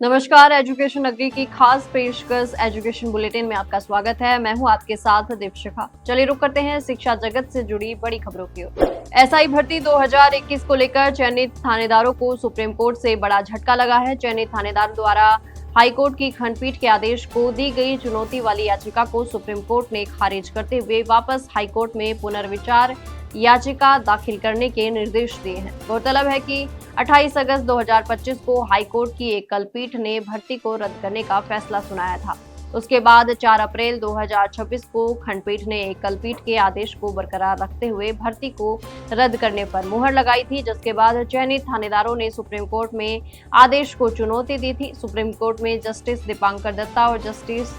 नमस्कार, एजुकेशन नगरी की खास पेशकश एजुकेशन बुलेटिन में आपका स्वागत है। मैं हूं आपके साथ दीपशिखा। चलिए रुक करते हैं शिक्षा जगत से जुड़ी बड़ी खबरों की ओर। एसआई भर्ती 2021 को लेकर चयनित थानेदारों को सुप्रीम कोर्ट से बड़ा झटका लगा है। चयनित थानेदार द्वारा हाईकोर्ट की खंडपीठ के आदेश को दी गई चुनौती वाली याचिका को सुप्रीम कोर्ट ने खारिज करते हुए वापस हाईकोर्ट में पुनर्विचार याचिका दाखिल करने के निर्देश दिए हैं। गौरतलब है कि 28 अगस्त 2025 को हाईकोर्ट की एक कलपीठ ने भर्ती को रद्द करने का फैसला सुनाया था। उसके बाद 4 अप्रैल 2026 को खंडपीठ ने एक कलपीठ के आदेश को बरकरार रखते हुए भर्ती को रद्द करने पर मुहर लगाई थी, जिसके बाद चयनित थानेदारों ने सुप्रीम कोर्ट में आदेश को चुनौती दी थी। सुप्रीम कोर्ट में जस्टिस दीपांकर दत्ता और जस्टिस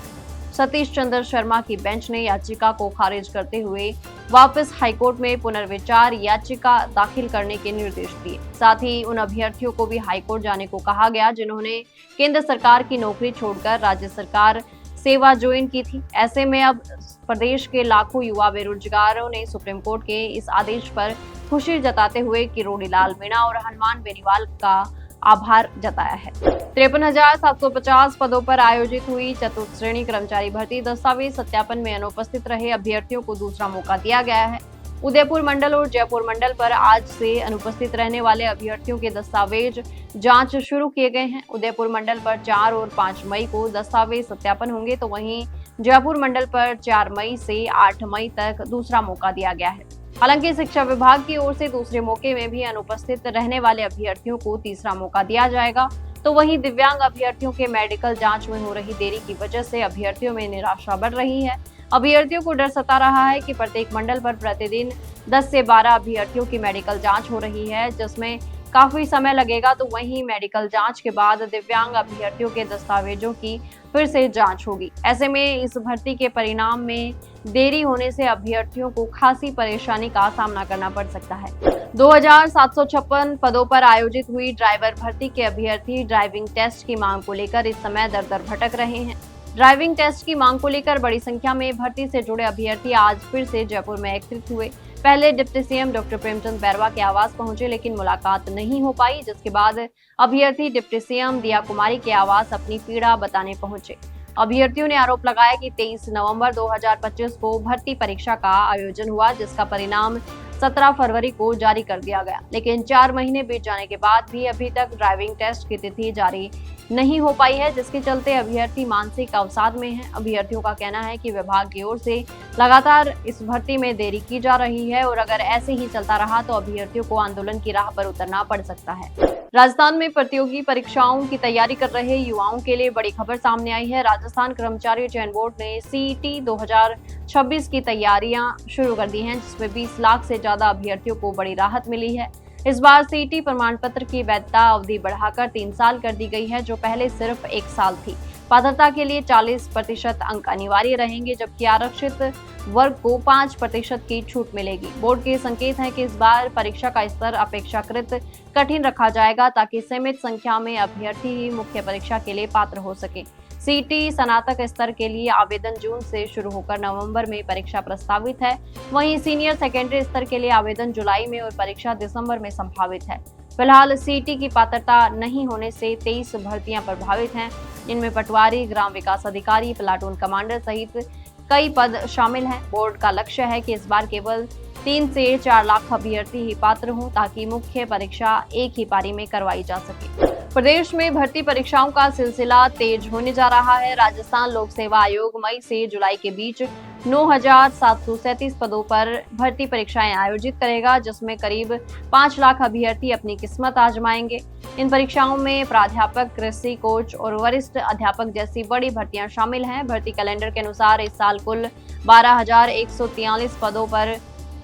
सतीश चंद्र शर्मा की बेंच ने याचिका को खारिज करते हुए वापस हाईकोर्ट में पुनर्विचार याचिका दाखिल करने के निर्देश दिए। साथ ही उन अभ्यर्थियों को भी हाईकोर्ट जाने को कहा गया जिन्होंने केंद्र सरकार की नौकरी छोड़कर राज्य सरकार सेवा ज्वाइन की थी। ऐसे में अब प्रदेश के लाखों युवा बेरोजगारों ने सुप्रीम कोर्ट के इस आदेश पर खुशी जताते हुए किरोड़ी लाल मीणा और हनुमान बेनीवाल का आभार जताया है। 53,750 पदों पर आयोजित हुई चतुर्थ श्रेणी कर्मचारी भर्ती दस्तावेज सत्यापन में अनुपस्थित रहे अभ्यर्थियों को दूसरा मौका दिया गया है। उदयपुर मंडल और जयपुर मंडल पर आज से अनुपस्थित रहने वाले अभ्यर्थियों के दस्तावेज जांच शुरू किए गए हैं। उदयपुर मंडल पर 4 और 5 मई को दस्तावेज सत्यापन होंगे, तो वहीं जयपुर मंडल पर 4 मई से 8 मई तक दूसरा मौका दिया गया है। हालांकि शिक्षा विभाग की ओर से दूसरे मौके में भी अनुपस्थित रहने वाले अभ्यर्थियों को तीसरा मौका दिया जाएगा। तो वहीं दिव्यांग अभ्यर्थियों के मेडिकल जांच में हो रही देरी की वजह से अभ्यर्थियों में निराशा बढ़ रही है। अभ्यर्थियों को डर सता रहा है कि प्रत्येक मंडल पर प्रतिदिन 10 से 12 अभ्यर्थियों की मेडिकल जांच हो रही है, जिसमें काफी समय लगेगा। तो वहीं मेडिकल जांच के बाद दिव्यांग अभ्यर्थियों के दस्तावेजों की फिर से जांच होगी। ऐसे में इस भर्ती के परिणाम में देरी होने से अभ्यर्थियों को खासी परेशानी का सामना करना पड़ सकता है। 2,756 पदों पर आयोजित हुई ड्राइवर भर्ती के अभ्यर्थी ड्राइविंग टेस्ट की मांग को लेकर इस समय दर-दर भटक रहे हैं। ड्राइविंग टेस्ट की मांग को लेकर बड़ी संख्या में भर्ती से जुड़े अभ्यर्थी आज फिर से जयपुर में एकत्रित हुए। पहले deputy CM doctor Premchand Bairwa के आवास पहुंचे, लेकिन मुलाकात नहीं हो पाई, जिसके बाद अभ्यर्थी डिप्टी सीएम दिया कुमारी के आवास अपनी पीड़ा बताने पहुंचे। अभ्यर्थियों ने आरोप लगाया कि 23 नवंबर 2025 को भर्ती परीक्षा का आयोजन हुआ, जिसका परिणाम 17 फरवरी को जारी कर दिया गया, लेकिन 4 महीने बीत जाने के बाद भी अभी तक ड्राइविंग टेस्ट की तिथि जारी नहीं हो पाई है, जिसके चलते अभ्यर्थी मानसिक अवसाद में हैं। अभ्यर्थियों का कहना है कि विभाग की ओर से लगातार इस भर्ती में देरी की जा रही है और अगर ऐसे ही चलता रहा तो अभ्यर्थियों को आंदोलन की राह पर उतरना पड़ सकता है। राजस्थान में प्रतियोगी परीक्षाओं की तैयारी कर रहे युवाओं के लिए बड़ी खबर सामने आई है। राजस्थान कर्मचारी चयन बोर्ड ने सीईटी 2026 की तैयारियां शुरू कर दी हैं, जिसमें 20 लाख से ज्यादा अभ्यर्थियों को बड़ी राहत मिली है। इस बार सीईटी प्रमाण पत्र की वैधता अवधि बढ़ाकर 3 साल कर दी गई है, जो पहले सिर्फ 1 साल थी। पात्रता के लिए 40% अंक अनिवार्य रहेंगे, जबकि आरक्षित वर्ग को 5% की छूट मिलेगी। बोर्ड के संकेत हैं कि इस बार परीक्षा का स्तर अपेक्षाकृत कठिन रखा जाएगा, ताकि सीमित संख्या में अभ्यर्थी ही मुख्य परीक्षा के लिए पात्र हो सके। सीईटी स्नातक स्तर के लिए आवेदन जून से शुरू होकर नवंबर में परीक्षा प्रस्तावित है। वहीं सीनियर सेकेंडरी स्तर के लिए आवेदन जुलाई में और परीक्षा दिसंबर में संभावित है। फिलहाल सीईटी की पात्रता नहीं होने से 23 भर्तियां प्रभावित हैं। इनमें पटवारी, ग्राम विकास अधिकारी, प्लाटून कमांडर सहित कई पद शामिल हैं। बोर्ड का लक्ष्य है कि इस बार केवल 3 से 4 लाख अभ्यर्थी ही पात्र हों, ताकि मुख्य परीक्षा एक ही पारी में करवाई जा सके। प्रदेश में भर्ती परीक्षाओं का सिलसिला तेज होने जा रहा है। राजस्थान लोक सेवा आयोग मई से जुलाई के बीच 9,737 पदों पर भर्ती परीक्षाएं आयोजित करेगा, जिसमें करीब 5 लाख अभ्यर्थी अपनी किस्मत आजमाएंगे। इन परीक्षाओं में प्राध्यापक, कृषि कोच और वरिष्ठ अध्यापक जैसी बड़ी भर्तियां शामिल हैं। भर्ती कैलेंडर के अनुसार इस साल कुल 12,143 पदों पर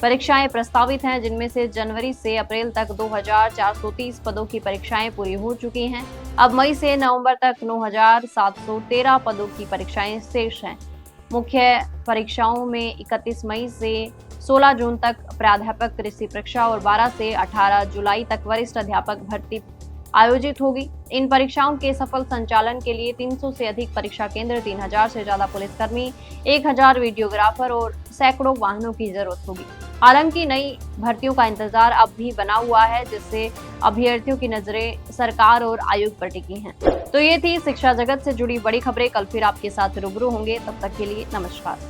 परीक्षाएं प्रस्तावित हैं, जिनमें से जनवरी से अप्रैल तक 2,430 पदों की परीक्षाएं पूरी हो चुकी हैं। अब मई से नवंबर तक 9,713 पदों की परीक्षाएं शेष हैं। मुख्य परीक्षाओं में 31 मई से 16 जून तक प्राध्यापक कृषि परीक्षा और 12 से 18 जुलाई तक वरिष्ठ अध्यापक भर्ती आयोजित होगी। इन परीक्षाओं के सफल संचालन के लिए 300 से अधिक परीक्षा केंद्र, 3,000 से ज्यादा पुलिसकर्मी, 1,000 वीडियोग्राफर और सैकड़ों वाहनों की जरूरत होगी। हालांकि नई भर्तियों का इंतजार अब भी बना हुआ है, जिससे अभ्यर्थियों की नजरें सरकार और आयोग पर टिकी हैं। तो ये थी शिक्षा जगत से जुड़ी बड़ी खबरें। कल फिर आपके साथ रूबरू होंगे, तब तक के लिए नमस्कार।